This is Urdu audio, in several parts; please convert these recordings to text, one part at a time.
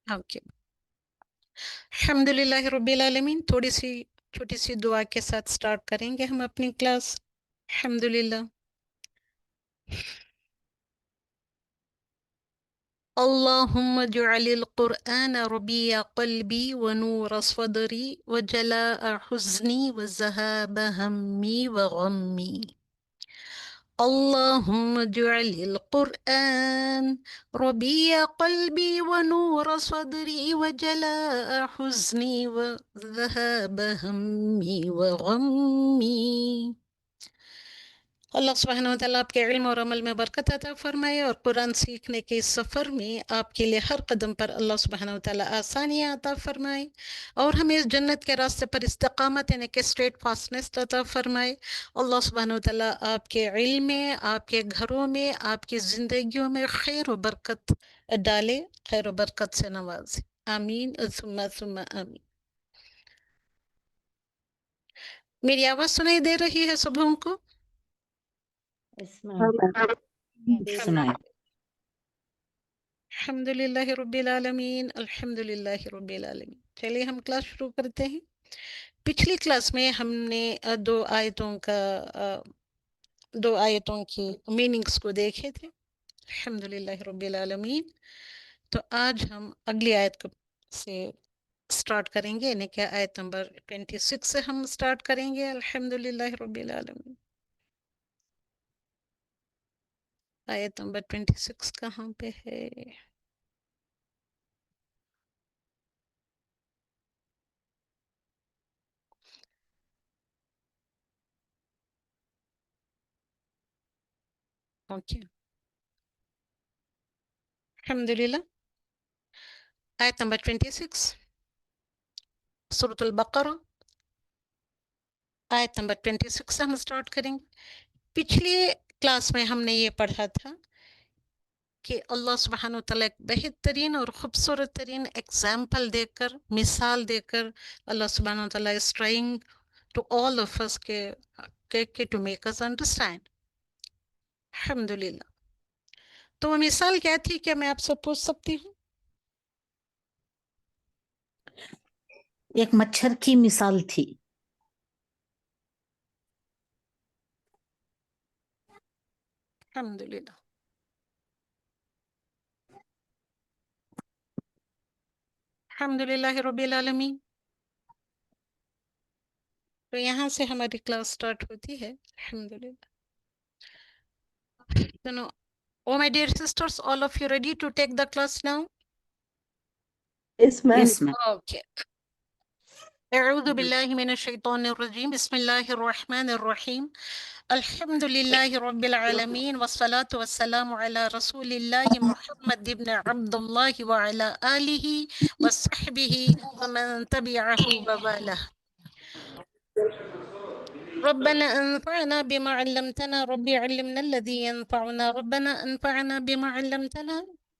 اوکے. الحمدللہ رب العالمین. تھوڑی سی چھوٹی سی دعا کے ساتھ سٹارٹ کریں گے ہم اپنی کلاس. الحمدللہ. اللہم اجعل القرآن ربیع قلبی ونور صدری وجلاء حزنی وذہاب ہمی وغمی. اللهم اجعل القرآن ربيع قلبي ونور صدري وجلاء حزني وذهاب همي وغمي. اللہ سبحانہ و تعالیٰ آپ کے علم اور عمل میں برکت عطا فرمائے، اور قرآن سیکھنے کے اس سفر میں آپ کے لیے ہر قدم پر اللہ سبحانہ و تعالیٰ آسانیاں عطا فرمائے، اور ہمیں اس جنت کے راستے پر استقامت یعنی کہ اسٹریٹ فاسٹنس عطا فرمائے. اللہ سبحانہ و تعالیٰ آپ کے علم میں، آپ کے گھروں میں، آپ کی زندگیوں میں خیر و برکت ڈالے، خیر و برکت سے نوازے. آمین ثم ثم آمین. میری آواز سنائی دے رہی ہے صبحوں کو؟ سنائے. الحمدللہ رب العالمین. الحمدللہ رب العالمین. چلیے ہم کلاس شروع کرتے ہیں. پچھلی کلاس میں ہم نے دو آیتوں کی میننگز کو دیکھے تھے. الحمدللہ رب العالمین. تو آج ہم اگلی آیت سے سٹارٹ کریں گے، یعنی کہ آیت نمبر 26 سے ہم سٹارٹ کریں گے. الحمدللہ رب العالمین. آیت نمبر 26 کہاں پہ ہے؟ اوکے. الحمدللہ. آیت نمبر 26 سورۃ البقرہ، آیت نمبر 26 سے ہم سٹارٹ کریں گے. پچھلی کلاس میں ہم نے یہ پڑھا تھا کہ اللہ سبحانہ وتعالیٰ ایک بہترین اور خوبصورت ترین ایگزامپل دے کر، مثال دے کر، اللہ سبحانہ وتعالیٰ is trying to all of us کہ to make us understand. الحمدللہ. تو وہ مثال کیا تھی؟ کیا میں آپ سے پوچھ سکتی ہوں؟ ایک مچھر کی مثال تھی. الحمدللہ. الحمدللہ رب العالمین. تو یہاں سے ہماری کلاس سٹارٹ ہوتی ہے. الحمدللہ. Oh my dear sisters, all of you ready to take the class now? Yes, ma'am. Yes, ma'am. Okay. اعوذ باللہ من الشیطان الرجیم. بسم اللہ الرحمن الرحیم. الحمد للہ رب العالمین والصلاة والسلام علی رسول اللہ محمد بن عبد اللہ وعلی آلہ وصحبہ ومن تبعہ ووالہ. ربنا انفعنا بما علمتنا ربي علمنا الذي ينفعنا. ربنا انفعنا بما علمتنا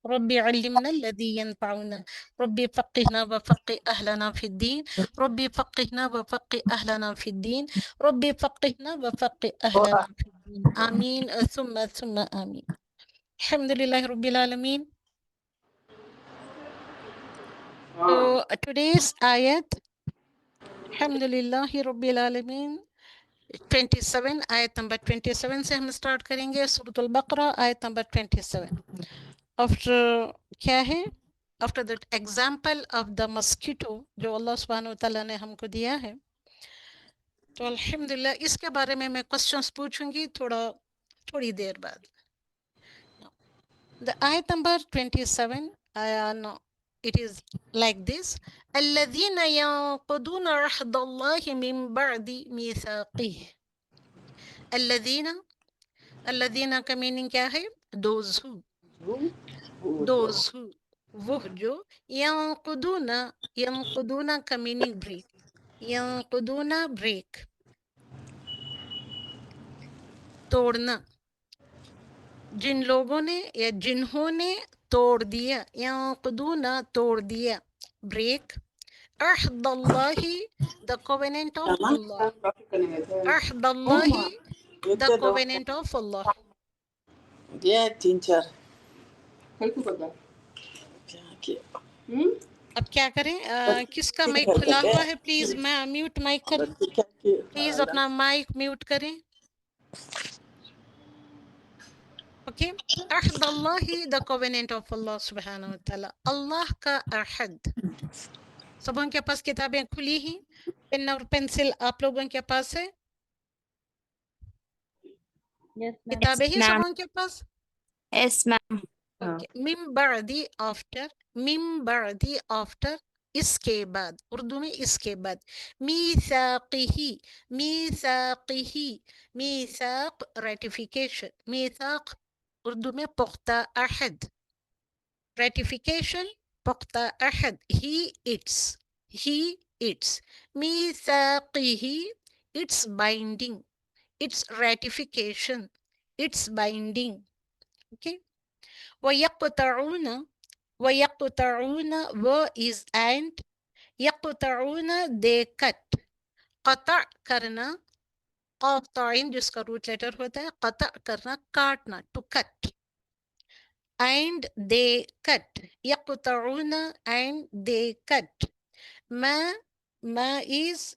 ربي علمنا الذي ينفعنا. ربي فقهنا وفقه أهلنا في الدين. ربي فقهنا وفقه أهلنا في الدين. ربي فقهنا وفقه أهلنا في الدين. آمين ثم ثم آمين. الحمد لله رب العالمين. So today's ayat, الحمد لله رب العالمين 27، آیت نمبر 27 سے ہم سٹارٹ کریں گے. سورۃ البقرہ آیت نمبر 27. آفٹر کیا ہے؟ After that example of the mosquito جو اللہ سبحانہ وتعالیٰ نے ہم کو دیا ہے، تو الحمدللہ اس کے بارے میں کوشچنس پوچھوں گی تھوڑی دیر بعد. دا آیت number 27 it is like this: الذين ينقضون عهد الله من بعد ميثاقه. الذين کا میننگ کیا ہے؟ those who وہ جو ينقضون کا میننگ بریک. ينقضون بریک، توڑنا. جن لوگوں نے یا جنہوں نے توڑ دیا، ينقضون توڑ دیا، بریک. عہد اللہ the covenant of Allah. عہد اللہ the covenant of Allah. Yeah, teacher. اب کیا کریں؟ کس کا مائک کھلا ہوا ہے؟ پلیز میں میوٹ مائک کر، پلیز اپنا مائک میوٹ کریں. اوکے. عہد اللہ، the covenant of اللہ سبحانہ و تعالیٰ. اللہ کا عہد. سبوں کے پاس کتابیں کھلی ہیں؟ پین اور پینسل آپ لوگوں کے پاس ہے؟ Yes, ma'am. کتابیں ہی ma'am. سبوں کے پاس؟ Yes, ma'am. اوکے. من بعدی آفٹر، من بعدی آفٹر، اس کے بعد، اردو میں اس کے بعد. میثاقہی، میثاقہی، میثاق ریٹیفیکیشن، میثاق اردو میں پختہ عہد، ریٹیفیکیشن پختہ عہد. ہی اٹس، ہی اٹس، میثاقہی it's binding, it's ratification, it's binding. Okay. وَيَقْطَعُونَ، وَيَقْطَعُونَ وہ is and، يَقْطَعُونَ they cut، قطع کرنا، قاطعین جس کا روٹ لیٹر ہوتا ہے، قطع کرنا کاٹنا، to cut. And they cut، يَقْطَعُونَ and they cut. ما is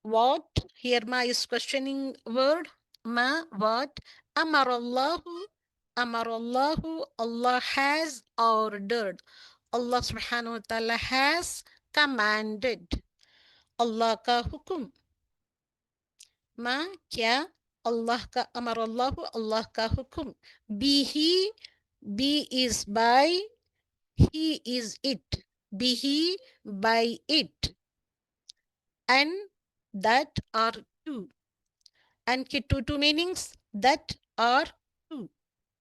what? Here ma is questioning word. Ma what? Amar Allahu, Amar Allahu, Allah has ordered. Allah subhanahu wa ta'ala has commanded. Allah ka hukum. Ma kya? Allah ka Amar Allahu, Allah ka hukum. Bihi, be is by, he is it. Bihi, by it. And that are two. And ki two meanings, that are two.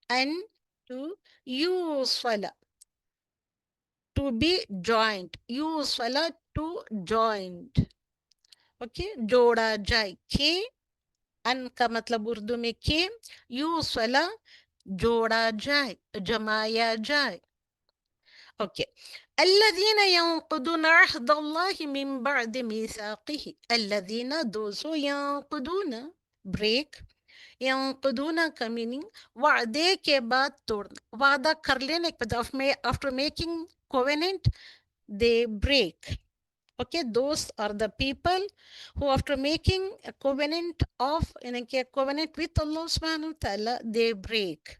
And to usfala, to be joined. Usfala, to joined. Okay, joda jai. Ke, an ka matlab urdu mein ke, usfala, joda jai, jamaya jai. Okay. الذين ينقضون عهد الله من بعد ميثاقه. الذين those who ينقضون break، ينقضون کا meaning وعدے کے بعد توڑنا، وعدہ کر لینے کے بعد after making covenant they break. Okay, those are the people who after making a covenant a covenant with Allah subhanahu wa ta'ala they break.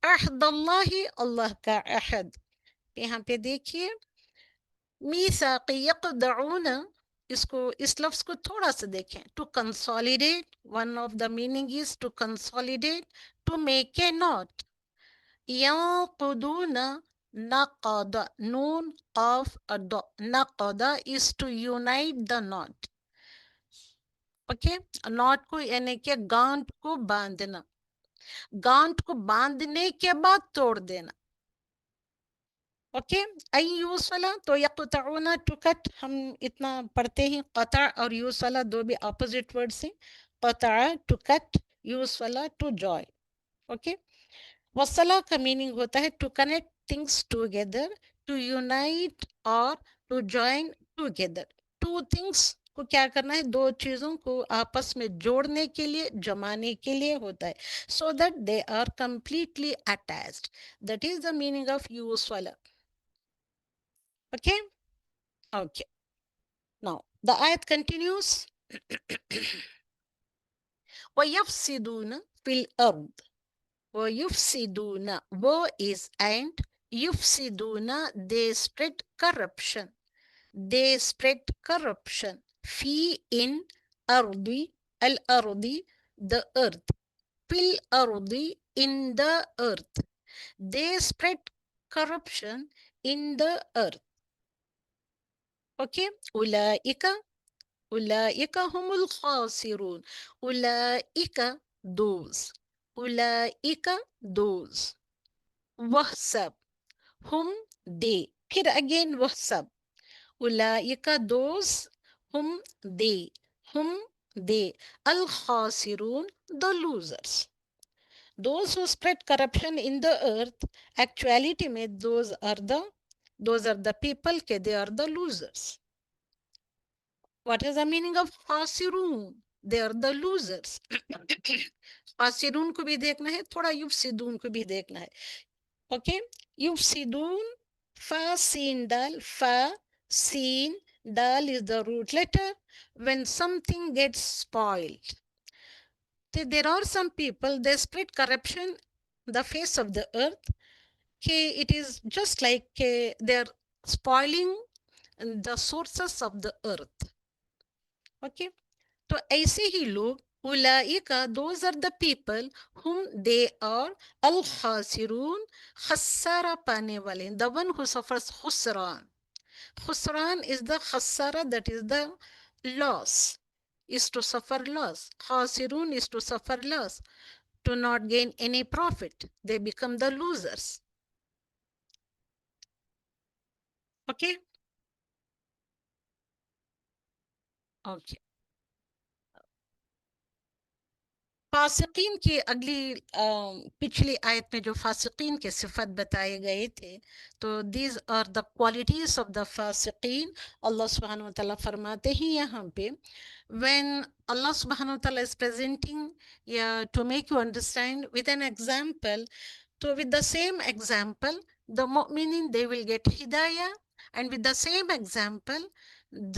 عہد اللہ، اللہ کا عہد. یہاں پہ دیکھیے میثاق یقدعون، اس لفظ کو تھوڑا سا دیکھیں. To consolidate, one of the meaning is to consolidate, to make a note. ینقضون، نقض، نون قاف ادا، نقض is to unite the knot. Okay. Knot کو یعنی کہ گانٹ کو باندھنا، گانٹ کو باندھنے کے بعد توڑ دینا. اوکے. ای یوصلہ تو یقطعون ٹو کٹ، ہم اتنا پڑھتے ہیں. قطع اور یوصلہ دو بھی اپوزٹ ورڈس ہیں. قطع ٹو کٹ، یوصلہ ٹو جوائن. اوکے. وصلہ کا میننگ ہوتا ہے to connect things together, to unite اور to join together. Two things کو کیا کرنا ہے؟ دو چیزوں کو آپس میں جوڑنے کے لیے، جمانے کے لیے ہوتا ہے. So that they are completely attached. That is the meaning of یوصلہ. Okay? Okay. Now, the ayat continues. وَيَفْسِدُونَ فِي الْأَرْضِ. وَيُفْسِدُونَ wo is and, يُفْسِدُونَ they spread corruption. They spread corruption. Fi in ardi, al-ardi, the earth. Fil ardi, in the earth. They spread corruption in the earth. Okay. اولئک، اولئک هم الخاسرون. اولئک those، اولئک those. وحسب، ہم they، پھر again وحسب. اولئک those، ہم they، ہم they. الخاسرون the losers. Those who spread corruption in the earth, actuality میں those are the people کہ they are the losers. What is the meaning of خاسرون؟ They are the losers. خاسرون کو بھی دیکھنا ہے، تھوڑا یفسدون کو بھی دیکھنا ہے. Okay. یفسدون Fa, Sin, Dal. Fa, Sin, Dal is the root letter. When something gets spoiled, there are some people, they spread corruption the face of the earth. It is just like they're spoiling the sources of the earth. Okay, تو ایسے ہی لوگ اولئک, those are the people whom they are الخاسرون, خسارہ پانے والے, the one who suffers خسران. خسران is the خسارہ, that is the loss, is to suffer loss. خاسرون is to suffer loss, to not gain any profit. They become the losers. Okay? Okay. فاسقین کی اگلی پچھلی آیت میں جو فاسقین کے صفت بتائے گئے تھے, تو these are the qualities of the فاسقین. اللہ سبحانہ وتعالیٰ فرماتے ہیں یہاں پہ, when Allah subhanahu wa ta'ala is presenting, to make you understand with an example, so with the same example, the mu'minin, they will get hidayah, and with the same example,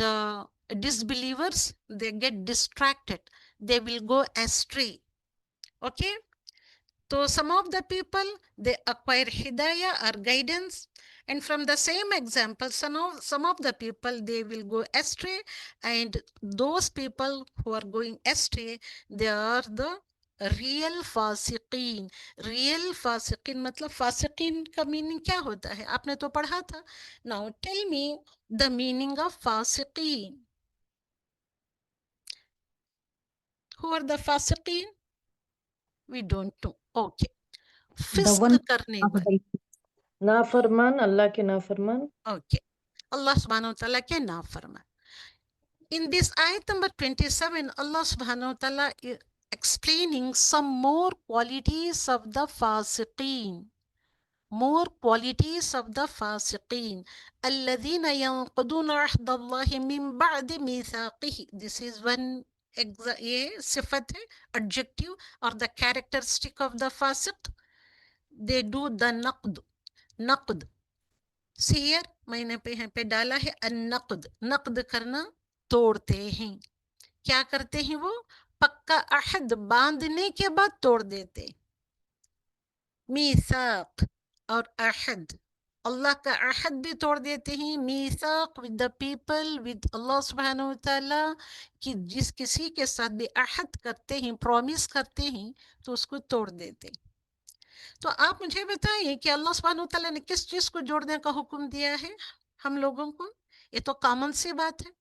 the disbelievers, they get distracted, they will go astray. Okay, so some of the people, they acquire hidayah or guidance, and from the same example, some of the people, they will go astray, and those people who are going astray, they are the real فاسقین. real فاسقین مطلب فاسقین کا میننگ کیا ہوتا ہے, آپ نے تو پڑھا تھا. Now tell me the meaning of فاسقین. Who are the فاسقین? We don't know. Okay. The فسق one کرنے of والے. the نافرمان, اللہ کے نافرمان. Okay. Allah subhanahu wa ta'ala کے نافرمان. In this ayat number 27, Allah subhanahu wa ta'ala is explaining some more qualities of the fasiqeen. More qualities of the fasiqeen. الذين ينقضون عهد الله من بعد ميثاقه. This is one صفت ہے, adjective or the characteristic of the fasiq. They do the naqd. نقد. سیر میں نے یہاں پہ ڈالا ہے النقد. نقد کرنا, توڑتے ہیں. کیا کرتے ہیں وہ؟ پکا عہد باندھنے کے بعد توڑ دیتے. میثاق اور عہد, اللہ کا عہد بھی توڑ دیتے ہیں. میثاق with the people, with اللہ سبحانہ وتعالی, کہ جس کسی کے ساتھ بھی عہد کرتے ہیں, پرومس کرتے ہیں, تو اس کو توڑ دیتے. تو آپ مجھے بتائیے کہ اللہ سبحانہ وتعالیٰ نے کس چیز کو جوڑنے کا حکم دیا ہے ہم لوگوں کو؟ یہ تو کامن سی بات ہے.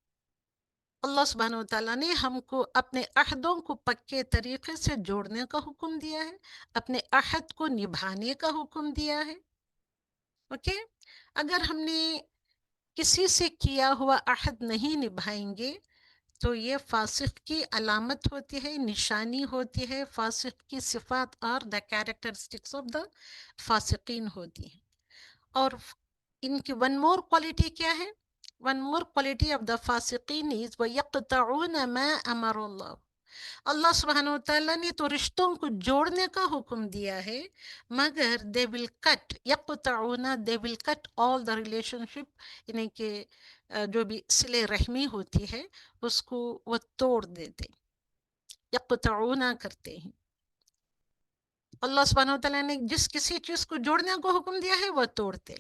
اللہ سبحانہ وتعالیٰ نے ہم کو اپنے عہدوں کو پکے طریقے سے جوڑنے کا حکم دیا ہے, اپنے عہد کو نبھانے کا حکم دیا ہے. اوکے, اگر ہم نے کسی سے کیا ہوا عہد نہیں نبھائیں گے تو یہ فاسق کی علامت ہوتی ہے, نشانی ہوتی ہے. فاسق کی صفات اور دا کیریکٹرسٹکس آف دا فاسقین ہوتی ہیں. اور ان کی ون مور کوالٹی کیا ہے؟ One more quality of the فاسقین از وَيَقْطَعُونَ مَا أَمَرَ اللَّهُ. اللہ سبحانہ وتعالیٰ نے تو رشتوں کو جوڑنے کا حکم دیا ہے, مگر they will cut, يَقْطَعُونَ, they will cut all the relationship, یعنی کہ جو بھی صلہ رحمی ہوتی ہے اس کو وہ توڑ دیتے, یقطعون کرتے ہیں. اللہ سبحانہ وتعالیٰ نے جس کسی چیز کو جوڑنے کو حکم دیا ہے وہ توڑتے.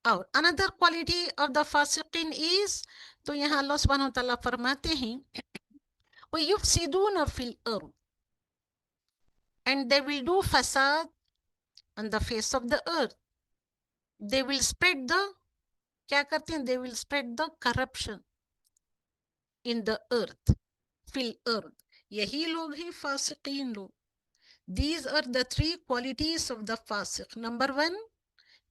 اور another quality of the فاسقین is, تو یہاں اللہ سبحانہ وتعالیٰ فرماتے ہیں وَيُفْسِدُونَ فِي الْأَرْضِ, and they will do fasad on the face of the earth. They will spread the, کیا کرتے ہیں, they will spread the corruption in the earth, فی الارض. یہی لوگ ہیں فاسقین لوگ. These are the three qualities of the فاسق. Number one,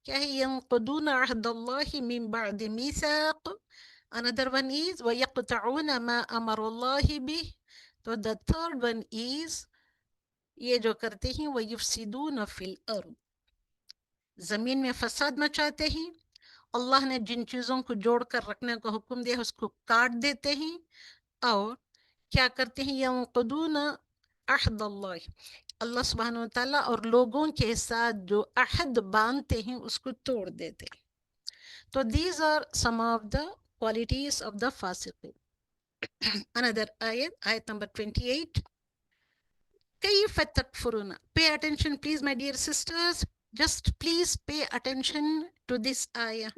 کیا ہے؟ ينقضون عہد اللہ من بعد میثاق. Another one is وَيَقْطَعُونَ مَا أَمَرَ اللَّهِ بِهِ. تو the third one is یہ جو کرتے ہیں وَيُفْسِدُونَ فِي الْأَرْضِ, زمین میں فساد مچاتے ہیں. اللہ نے جن چیزوں کو جوڑ کر رکھنے کا حکم دیا اس کو کاٹ دیتے ہیں. اور کیا کرتے ہیں؟ ينقضون عہد اللہ, اللہ سبحانہ وتعالیٰ اور لوگوں کے ساتھ جو عہد باندھتے ہیں اس کو توڑ دیتے. So these are some of the qualities of the fasiqin. Another ayat number 28. كيف تكفرون? Pay attention please, my dear sisters. Just please pay attention to this ayah.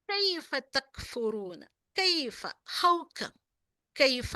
كيف تكفرون? كيف, how come? كيف,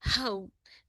how,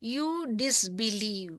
you disbelieve,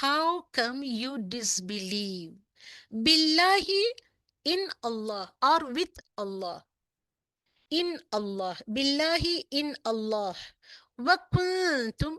how come you disbelieve, billahi, in Allah or with Allah, in Allah, billahi, in Allah, wa kuntum,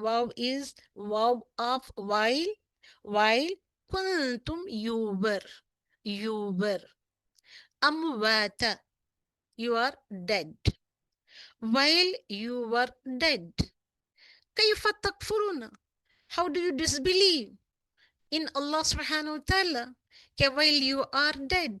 wow is wow of while kuntum, you were amwata, you are dead, while you were dead. كيف تكفرون? How do you disbelieve in Allah subhanahu wa ta'ala while you are dead?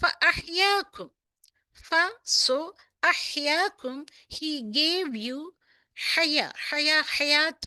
فأحياكم, so أحياكم, he gave you hayat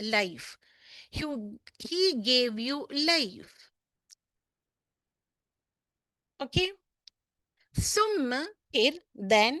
life, he gave you life. Okay, ثم, here, then,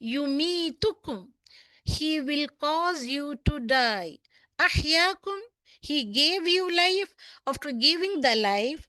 yumitukum, he will cause you to die. Ahyakum, he gave you life. After giving the life,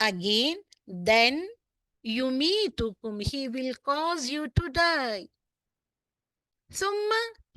again, then, yumitukum, he will cause you to die. Summa,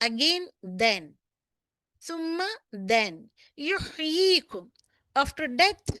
again, then. Summa, then. Yuhyikum, after death,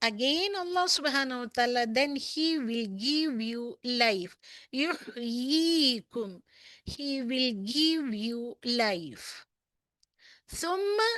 again Allah subhanahu wa ta'ala, then he will give you life. Yuhyikum, he will give you life. Summa,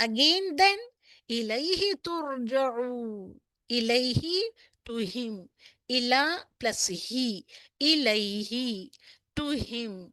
again, then, ilayhi turja'u, ilayhi, to him, ila plus he, ilayhi, to him.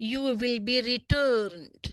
you will be returned.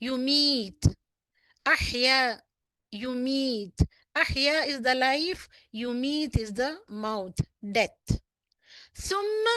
you meet, ahya, you meet, ahya is the life, you meet is the mouth, death. summa,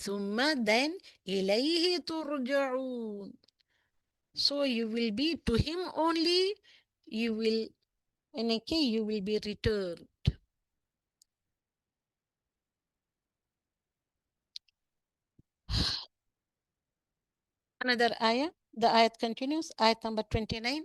summa, then, ilayhi turja'un, so you will be to him only, you will, you will be returned. Another ayah, the ayat continues, ayat number 29,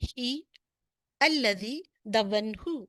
he, alladhi, the one who,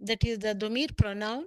that is the dhamir pronoun,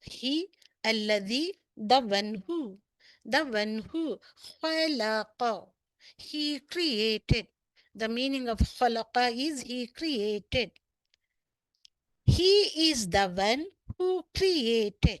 he, alladhi, the one who, khalaqa, he created. The meaning of khalaqa is he created. He is the one who created.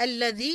alladhi,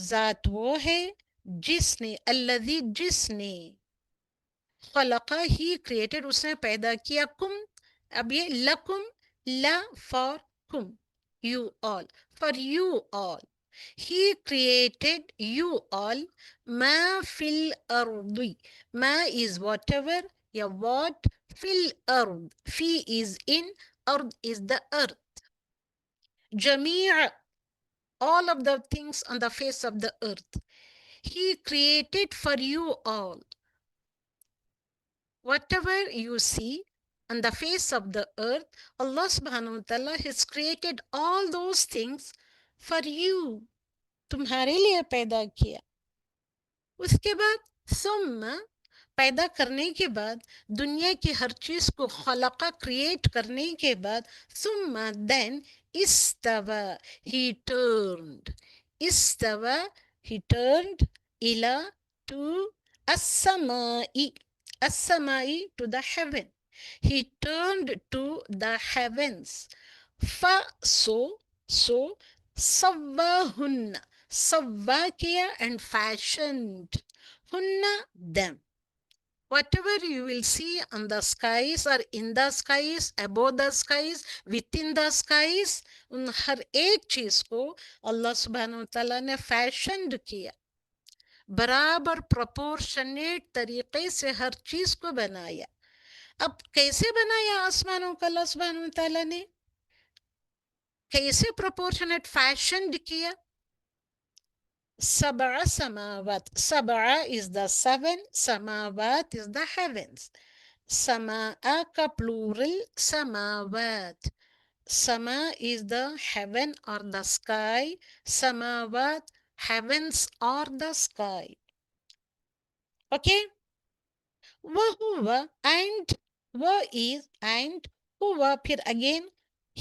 ذات وہ ہے جس نے الذی جس نے خلقہ ہی کریٹڈ اس نے پیدا کیا کم اب یہ لکم law for come you all for you all He created you all ما فی الارض ما is whatever یا what فی الارض فی is in ارض is the earth جميع all of the things on the face of the earth he created for you all whatever you see on the face of the earth Allah subhanahu wa ta'ala has created all those things for you تمہارے لیے پیدا کیا اس کے بعد ثم پیدا کرنے کے بعد دنیا کی ہر چیز کو خلقہ کریٹ کرنے کے بعد ثم then استوى he turned استوى he turned إلى to السماء السماء to the heaven he turned to the heavens so سواہن سوا کیا and fashioned hunna them whatever you will see on the skies or in the skies above the skies within the skies ان ہر ایک چیز کو اللہ سبحانہ وتعالیٰ نے فیشنڈ کیا برابر پروپورشنیٹ طریقے سے ہر چیز کو بنایا اب کیسے بنایا آسمانوں کو اللہ سبحانہ وتعالیٰ نے کیسے پروپورشنیٹ فیشنڈ کیا سبع سماوات سبع is the seven سماوات is the heavens سماء کا plural سماوات سما is the heaven or the sky سماوات heavens or the sky okay وَهُوَ and وہ is and ہوا پھر again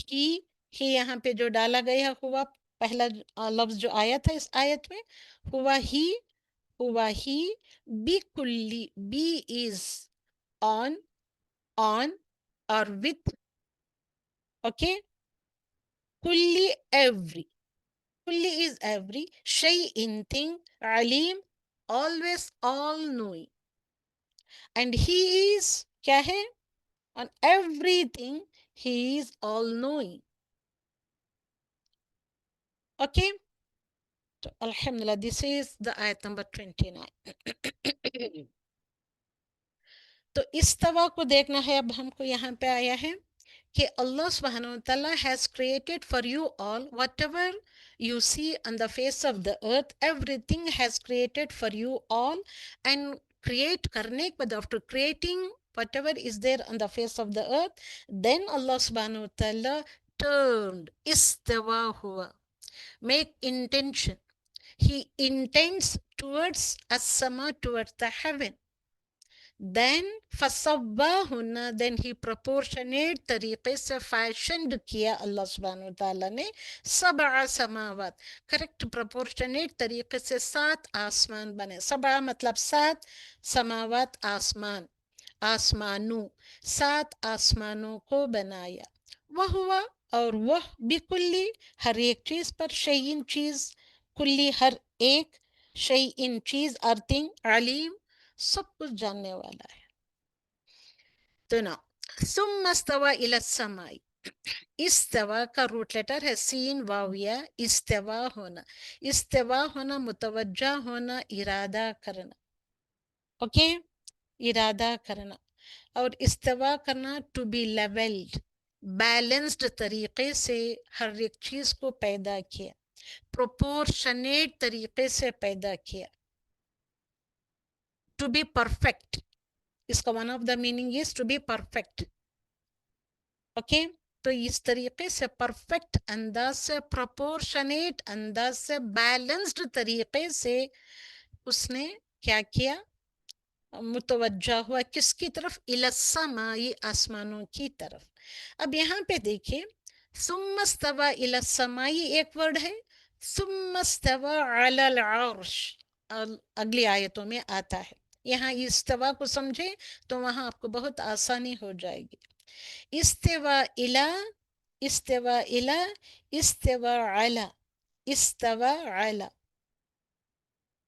ہی یہاں پہ جو ڈالا گیا ہوا پہلا لفظ جو آیا تھا اس آیت میں ہوا ہی بکلی بی is on or with okay کلی is every شیء in thing علیم always all knowing and he is کیا ہے on everything he is all knowing okay so alhamdulillah this is the ayat number 29 تو استوا کو دیکھنا ہے اب ہم کو یہاں پہ آیا ہے کہ اللہ سبحانہ وتعالی has created for you all whatever you see on the face of the earth everything has created for you all and create کرنے کے بعد after creating whatever is there on the face of the earth then Allah subhanahu wa ta'ala turned استوا ہوا make intention he intends towards as-sama towards the heaven then فَصَوَّاهُنَّ then he proportionate طریقے سے fashioned کیا اللہ سبحانہ وتعالیٰ نے سبع سماوات کریکٹ proportionate طریقے سے 7 آسمان بنے سبع مطلب 7 سماوات آسمانوں 7 آسمانوں کو بنایا وہ اور وہ بکلی ہر ایک چیز پر شیئن چیز کلی ہر ایک شیئن چیز ارتنگ علیم سب کچھ جاننے والا ہے تو نا ثم استوى الى السماء استوا کا روٹ لیٹر ہے سین واویہ استوا ہونا متوجہ ہونا ارادہ کرنا اوکے ارادہ کرنا اور استوا کرنا ٹو بی لیولڈ بیلنسڈ طریقے سے ہر ایک چیز کو پیدا کیا پروپورشنیٹ طریقے سے پیدا کیا ٹو بی پرفیکٹ اس کا one of the meaning is to be perfect okay تو اس طریقے سے پرفیکٹ انداز سے پروپورشنیٹ انداز سے بیلنسڈ طریقے سے اس نے کیا کیا متوجہ ہوا کس کی طرف الی السماء آسمانوں کی طرف اب یہاں پہ دیکھیں ثم استوى الی السماء ایک ورڈ ہے ثم استوى علی العرش اگلی آیتوں میں آتا ہے یہاں استوا کو سمجھے تو وہاں آپ کو بہت آسانی ہو جائے گی استوا الی استوا علی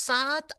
7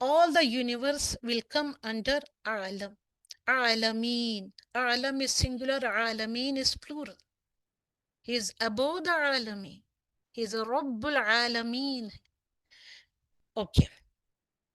all the universe will come under alam. Alameen, alam is singular, alameen is plural. He is above the alameen. He is Rabbul Alameen. Okay.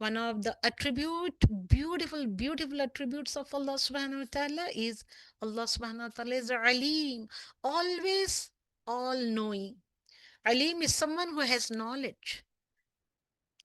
One of the beautiful attributes of Allah subhanahu wa ta'ala is Allah subhanahu wa ta'ala is Alim, always all-knowing. Alim is someone who has knowledge.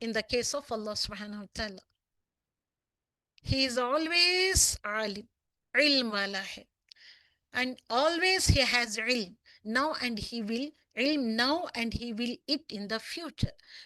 in the case of Allah subhanahu wa ta'ala. He is always alim, ilm wala hai, and always he has ilm now, and he will ilm now, and he will it in the future.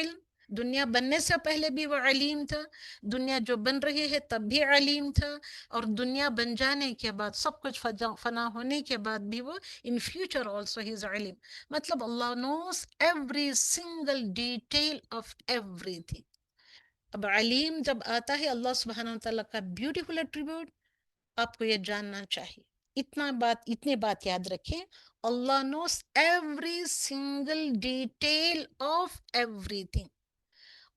ilm, دنیا بننے سے پہلے بھی وہ علیم تھا، دنیا جو بن رہی ہے تب بھی علیم تھا، اور دنیا بن جانے کے بعد سب کچھ فنا ہونے کے بعد بھی وہ in future also he is علیم. مطلب اللہ knows every single detail of everything. اب علیم جب آتا ہے اللہ سبحانہ وتعالیٰ کا بیوٹیفل ایٹریبیوٹ، آپ کو یہ جاننا چاہیے. اتنی بات یاد رکھیں، اللہ knows every single detail of everything.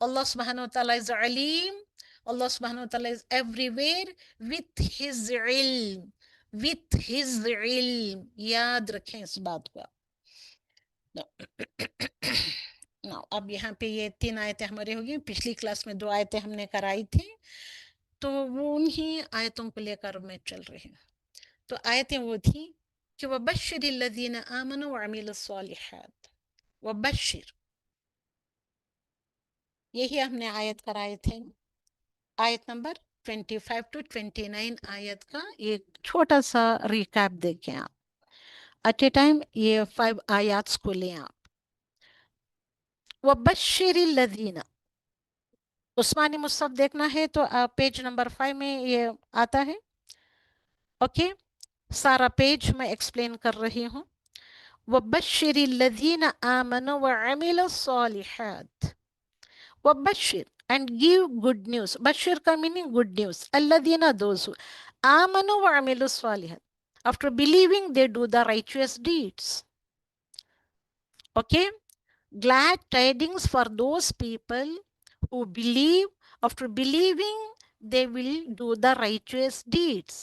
Allah subhanahu wa ta'ala is alim. Allah subhanahu wa ta'ala is everywhere with his ilm. With his ilm. یاد رکھیں اس بات کو. اب یہاں پہ یہ 3 آیتیں ہماری ہوگی. پچھلی کلاس میں 2 آیتیں ہم نے کرائی تھی، تو وہ انہی آیتوں کو لے کر میں چل رہی ہوں. تو آیتیں وہ تھی کہ وَبَشِّرِ الَّذِينَ آمَنُوا وَعَمِلُوا الصَّالِحَاتِ. وَبَشِّر، یہی ہم نے آیت کرائے تھے. آیت نمبر 25 to 29 آیت کا ایک چھوٹا سا ریکیپ دیکھیں آپ. ایٹ اے ٹائم یہ 5 آیات کو لیں آپ. وَبَشِّرِ الَّذِينَ، عثمانی مصحف دیکھنا ہے تو پیج نمبر 5 میں یہ آتا ہے. اوکے، سارا پیج میں ایکسپلین کر رہی ہوں. وَبَشِّرِ الَّذِينَ آمَنُوا وَعَمِلُوا الصَّالِحَاتِ. وَبَشِّرْ and give good news. Bashir ka meaning good news. Alladhina, those who amanu wa amilu salihat. After believing, they do the righteous deeds. Okay? Glad tidings for those people who believe. After believing, they will do the righteous deeds.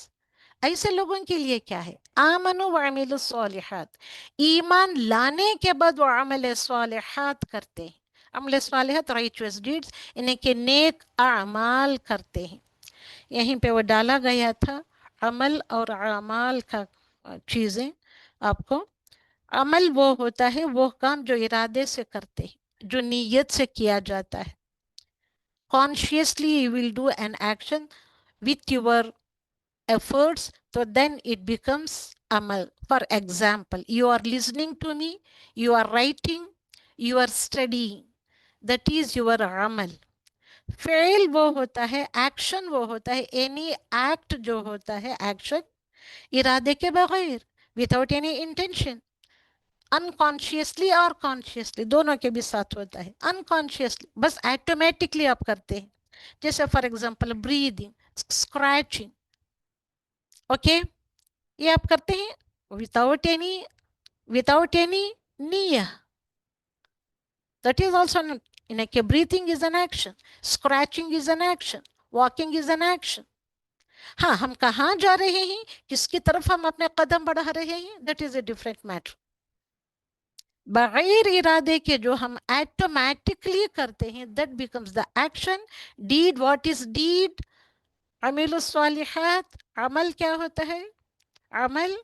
ایسے لوگوں کے لیے کیا ہے؟ آمنوا وعملوا الصالحات، ایمان لانے کے بعد وہ عمل صالحات کرتے ہیں. عمل صالحات رائچوس ڈیڈز، انہیں کے نیک اعمال کرتے ہیں. یہیں پہ وہ ڈالا گیا تھا عمل اور اعمال کا چیزیں آپ کو. عمل وہ ہوتا ہے وہ کام جو ارادے سے کرتے ہیں، جو نیت سے کیا جاتا ہے. Consciously you will do an action with your efforts, so then it becomes amal. For example, you are listening to me, you are writing, you are studying. That is your amal. فعل وہ ہوتا ہے، ایکشن وہ ہوتا ہے، اینی ایکٹ جو ہوتا ہے، ایکشن ارادے کے بغیر، without any intention. انکانشیسلی اور کانشیسلی دونوں کے بھی ساتھ ہوتا ہے. انکانشیسلی بس ایٹومیٹکلی آپ کرتے ہیں، جیسے for example breathing, scratching. Okay, یہ آپ کرتے ہیں without any نیہ. That is also breathing is an action, scratching is an action, walking is an action. ہاں، ہم کہاں جا رہے ہیں، کس کی طرف ہم اپنے قدم بڑھا رہے ہیں، that is a different matter. بغیر ارادے کے جو ہم ایٹومیٹکلی کرتے ہیں that becomes the action. deed, what is deed؟ عمل الصالحات. عمل کیا ہوتا ہے؟ عمل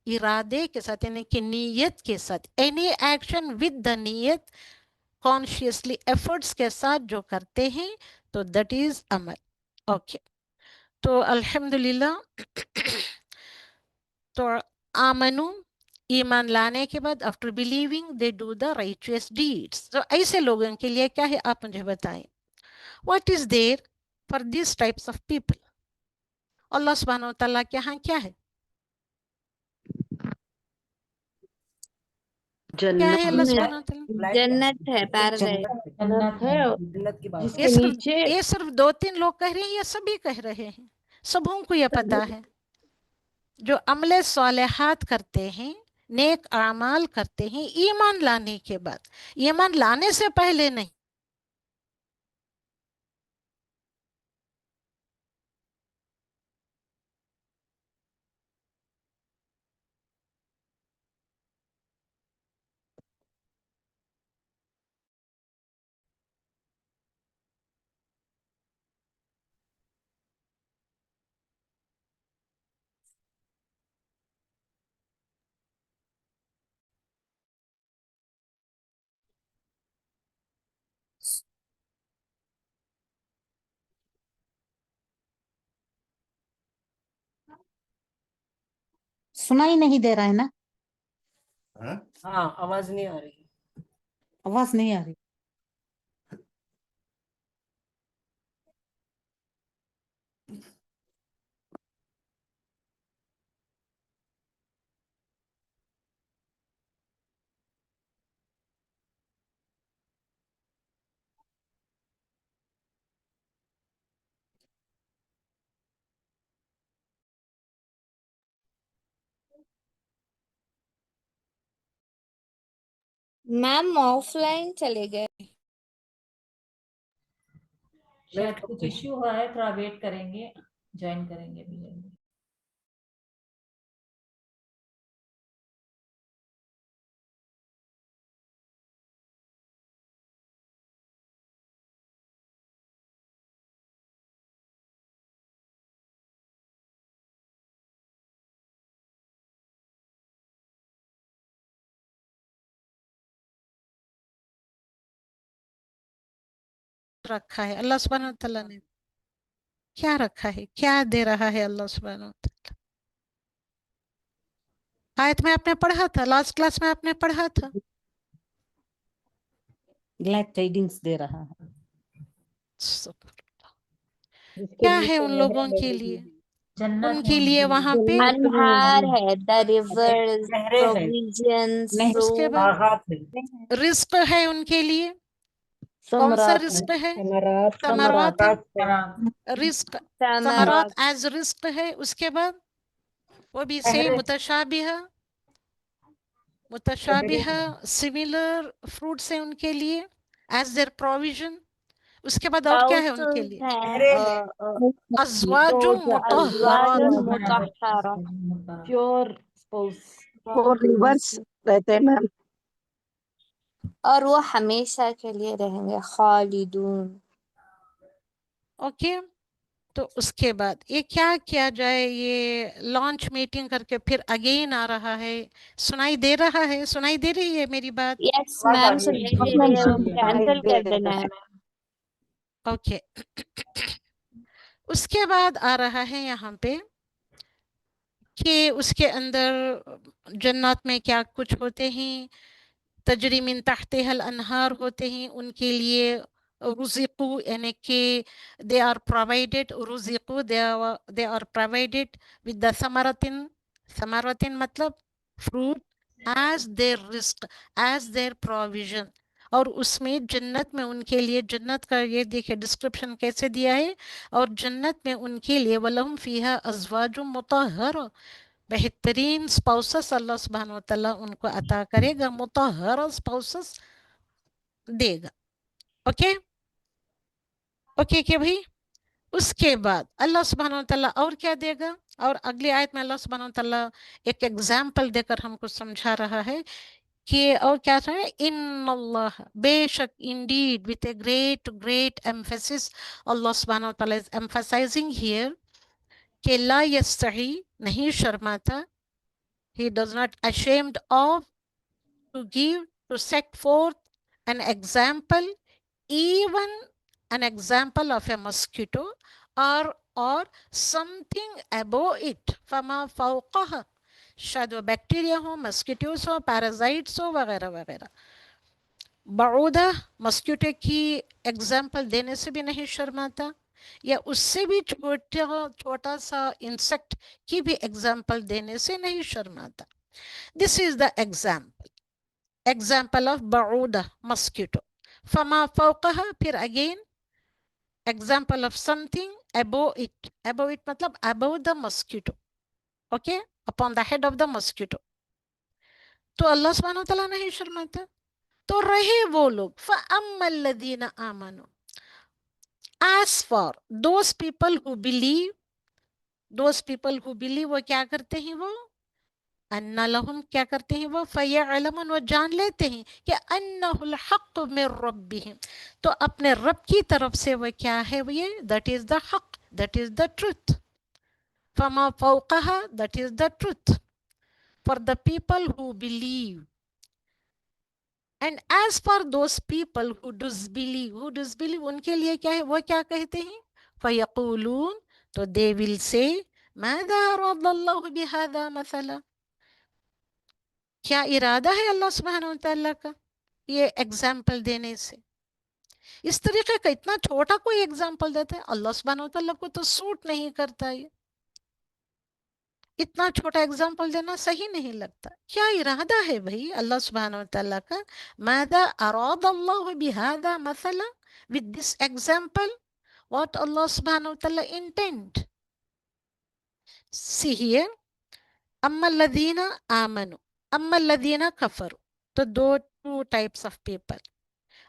ارادے کے ساتھ، یعنی کہ نیت کے ساتھ. اینی ایکشن ود دا نیت، کانشیسلی ایفرٹس کے ساتھ جو کرتے ہیں تو دیٹ از عمل. اوکے، تو الحمدللہ تو آمنو، ایمان لانے کے بعد after believing they do the righteous deeds. تو ایسے لوگوں کے لیے کیا ہے، آپ مجھے بتائیں. what is there for these types of people؟ اللہ سبحانہ و تعالیٰ کے ہاں کیا ہے؟ کیا ہے اللہ سبحانہ و تعالیٰ؟ جنت ہے، پیراڈائز. جنت ہے جس کے نیچے یہ صرف 2-3 لوگ کہہ رہے ہیں یا سبھی کہہ رہے ہیں؟ سبوں کو یہ پتا ہے. جو عمل صالحات کرتے ہیں، نیک اعمال کرتے ہیں ایمان لانے کے بعد، ایمان لانے سے پہلے نہیں. سنائی نہیں دے رہا ہے نا؟ ہاں، آواز نہیں آ رہی. آواز نہیں آ رہی. میم آف لائن چلے گئے. شاید کچھ ایشو ہوا ہے، تھوڑا ویٹ کریں گے، جوائن کریں گے بھی. رکھا ہے اللہ سبحانہ تعالیٰ نے، کیا رکھا ہے، کیا دے رہا ہے اللہ سبحانہ تعالیٰ. آیت میں آپ نے پڑھا تھا، لاسٹ کلاس میں آپ نے پڑھا تھا. glad tidings دے رہا ہے. کیا ہے ان لوگوں کے لیے، ان جنت کے لیے وہاں پہ انہار ہے، the rivers, نہریں ہیں، provisions, اس کے بعد باغات ہیں، رزق ہے ان کے لیے. کون سا رزق ہے؟ ثمرات ہے. رزق ثمرات ایز رزق ہے. اس کے بعد وہ بھی سے متشابہ سملر فروٹس ہیں ان کے لیے ایز دیئر پروویژن. اس کے بعد اور کیا ہے ان کے لیے؟ ازواج مطہرات، مطہرہ، پیور اسپاؤس. وہ ریورس رہتے ہیں میم. اور وہ ہمیشہ کے لیے رہیں گے، خالدون. اوکے. تو اس کے بعد یہ کیا کیا جائے، یہ لانچ میٹنگ کر کے پھر اگین آ رہا ہے. سنائی دے رہا ہے، سنائی دے رہی ہے میری بات؟ یس میم، سنائی دے رہی ہے، کینسل کر دینا ہے. اوکے. اس کے بعد آ رہا ہے یہاں پہ کہ اس کے اندر جنات میں کیا کچھ ہوتے ہیں، تجری من تحتها الانہار ہوتے ہیں ان کے لیے. رزقو یعنی کہ they are provided، رزقو they are provided with the ثمرتن مطلب fruit as their رزق as their provision. اور اس میں جنت میں ان کے لیے، جنت کا یہ دیکھیں ڈسکرپشن کیسے دیا ہے. اور جنت میں ان کے لیے وَلَهُمْ فِيهَا أَزْوَاجٌ مُطَهَّرَةٌ، بہترین اسپاؤسس اللہ سبحانہ وتعالیٰ ان کو عطا کرے گا، مطہر اسپاؤسس دے گا. اوکے اوکے کہ بھائی. اس کے بعد اللہ سبحانہ وتعالیٰ اور کیا دے گا، اور اگلی آیت میں اللہ سبحانہ وتعالیٰ ایک ایگزامپل دے کر ہم کو سمجھا رہا ہے کہ اور کیا ہے. ان اللہ، بے شک، indeed with a great emphasis اللہ سبحانہ وتعالیٰ is emphasizing here کہ لا یستحی، نہیں شرماتا. He does not ashamed of to give, to set forth an example, even an example of a mosquito or something above it. فما فوقها، شاید وہ بیکٹیریا ہو، مسکیٹوز ہو، پیرازائٹس ہو، وغیرہ وغیرہ. بعودہ مسکیٹو کی ایگزامپل دینے سے بھی نہیں شرماتا، یا اس سے بھی چھوٹا سا انسیکٹ کی بھی ایگزامپل دینے سے نہیں شرماتا. This is the example of بعودہ mosquito. فما فوقها، پھر again example of something above it. Above it مطلب above the mosquito. Okay, upon the head of the mosquito. تو اللہ سبحانہ وتعالیٰ نہیں شرماتا. تو رہے وہ لوگ فَأَمَّا الَّذِينَ آمَنُوا، as for those people who believe، وہ کیا کرتے ہیں، وہ ان لہم، کیا کرتے ہیں وہ، فَيَعْلَمُونَ، وہ جان لیتے ہیں کہ انہ الحق من ربہم، تو اپنے رب کی طرف سے وہ کیا ہے، وہ یہ that is the حق، that is the truth. فما فوقها، that is the truth for the people who believe. And as for those people who disbelieve ان کے لیے کیا ہے، وہ کیا کہتے ہیں، فَيَقُولُونَ، تو they will say ماذا أراد الله بهذا مثلا، کیا ارادہ ہے اللہ سبحانہ وتعالیٰ کا یہ ایگزامپل دینے سے. اس طریقے کا اتنا چھوٹا کوئی ایگزامپل دیتا ہے، اللہ سبحانہ وتعالیٰ کو تو سوٹ نہیں کرتا، یہ اتنا چھوٹا ایگزامپل دینا صحیح نہیں لگتا. کیا ارادہ ہے بھائی اللہ سبحانہ وتعالیٰ کا، ماذا اراد اللہ بہذا مثلا، with this example what Allah subhanahu wa ta'ala intend. See here، اما الذین آمنوا، اما الذین کفروا، تو دو 2 types of people.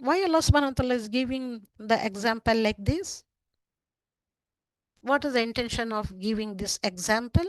Why Allah subhanahu wa ta'ala is giving the example like this? What is the intention of giving this example?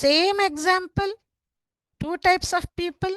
Same example, 2 types of people,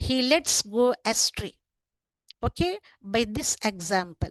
he lets go astray, okay, by this example.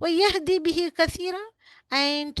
ويهدي به كثيرا, and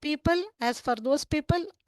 people, as for those people,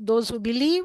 those who believe,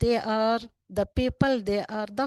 they are the people, they are the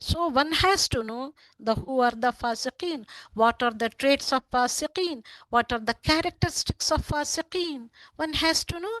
So one has to know who are the fasiqeen, what are the traits of fasiqeen, what are the characteristics of fasiqeen. One has to know,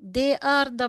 they are the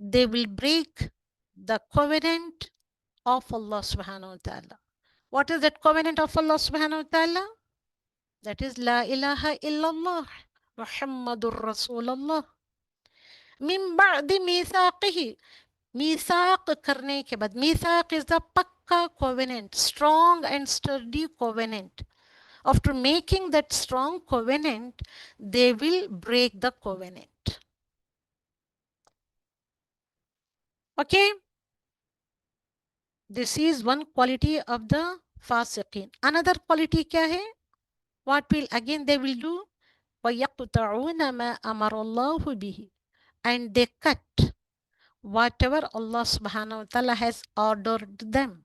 they will break the covenant of Allah subhanahu wa ta'ala. What is that covenant of Allah subhanahu wa ta'ala? That is La ilaha illallah Muhammadur Rasulullah. Min ba'di mithaqihi, mithaq karne ke bad, mithaq is the pakka covenant, strong and sturdy covenant. After making that strong covenant, they will break the covenant. Okay, this is one quality of the fasiqeen. Another quality kya hai? What will again they will do? وَيَقْطَعُونَ مَا أَمَرَ اللَّهُ بِهِ, and they cut whatever Allah subhanahu wa ta'ala has ordered them.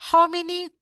how many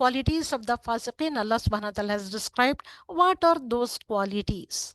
qualities of the fasiqeen Allah subhanahu wa ta'ala has described. What are those qualities?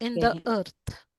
in the earth.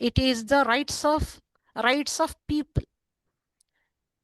it is the rights of people,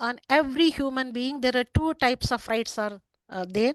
on every human being there are 2 types of rights are there,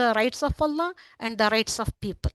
the rights of Allah and the rights of people.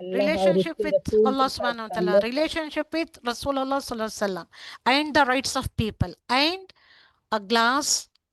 relationship with Allah subhanahu wa ta'ala, relationship with Rasulullah sallallahu alaihi wasallam, and the rights of people, and a glass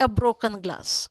a broken glass,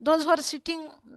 those who are sitting,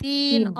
3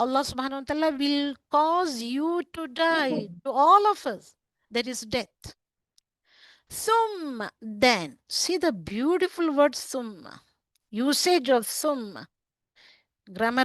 Allah subhanahu wa ta'ala will cause you to die, to all of us. There is death. Summa, then. See the beautiful word summa. Usage of summa. Grammar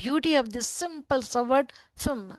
beauty of this simple word summa.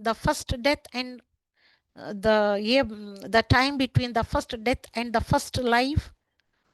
the first death and the time between the first death and the first life,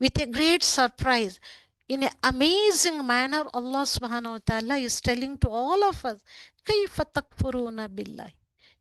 with a great surprise, in an amazing manner, Allah subhanahu wa ta'ala is telling to all of us, كيف تكفرون بالله.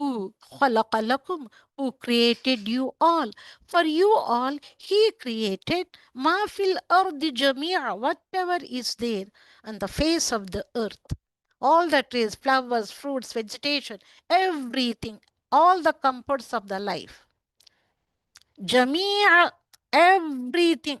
who khalaqa lakum, who created you all. For you all, he created ma fil ardi jami'a, whatever is there on the face of the earth. All the trees, flowers, fruits, vegetation, everything, all the comforts of the life. Jami'a, everything.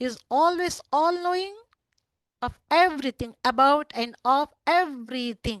is always all knowing of everything, about and of everything.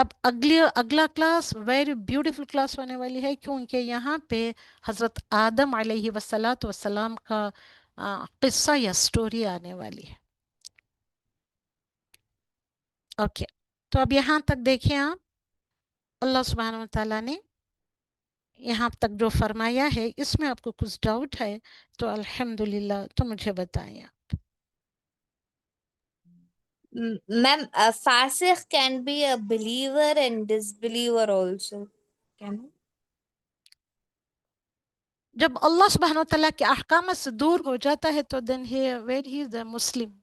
اب اگلا کلاس ویری بیوٹیفل کلاس ہونے والی ہے، کیونکہ یہاں پہ حضرت آدم علیہ والسلام کا قصہ یا سٹوری آنے والی ہے. اوکے تو اب یہاں تک دیکھیں آپ، اللہ سبحانہ و تعالیٰ نے یہاں تک جو فرمایا ہے، اس میں آپ کو کچھ ڈاؤٹ ہے تو الحمدللہ تو مجھے بتائیں. Ma'am, a fasikh can be a believer and disbeliever also. Can? جب اللہ سبحانہ و تعالیٰ کے احکامات سے دور ہو جاتا ہے تو then where he is a Muslim.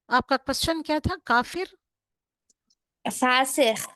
آپ کا کوشچن کیا تھا؟ کافر؟ Fasikh.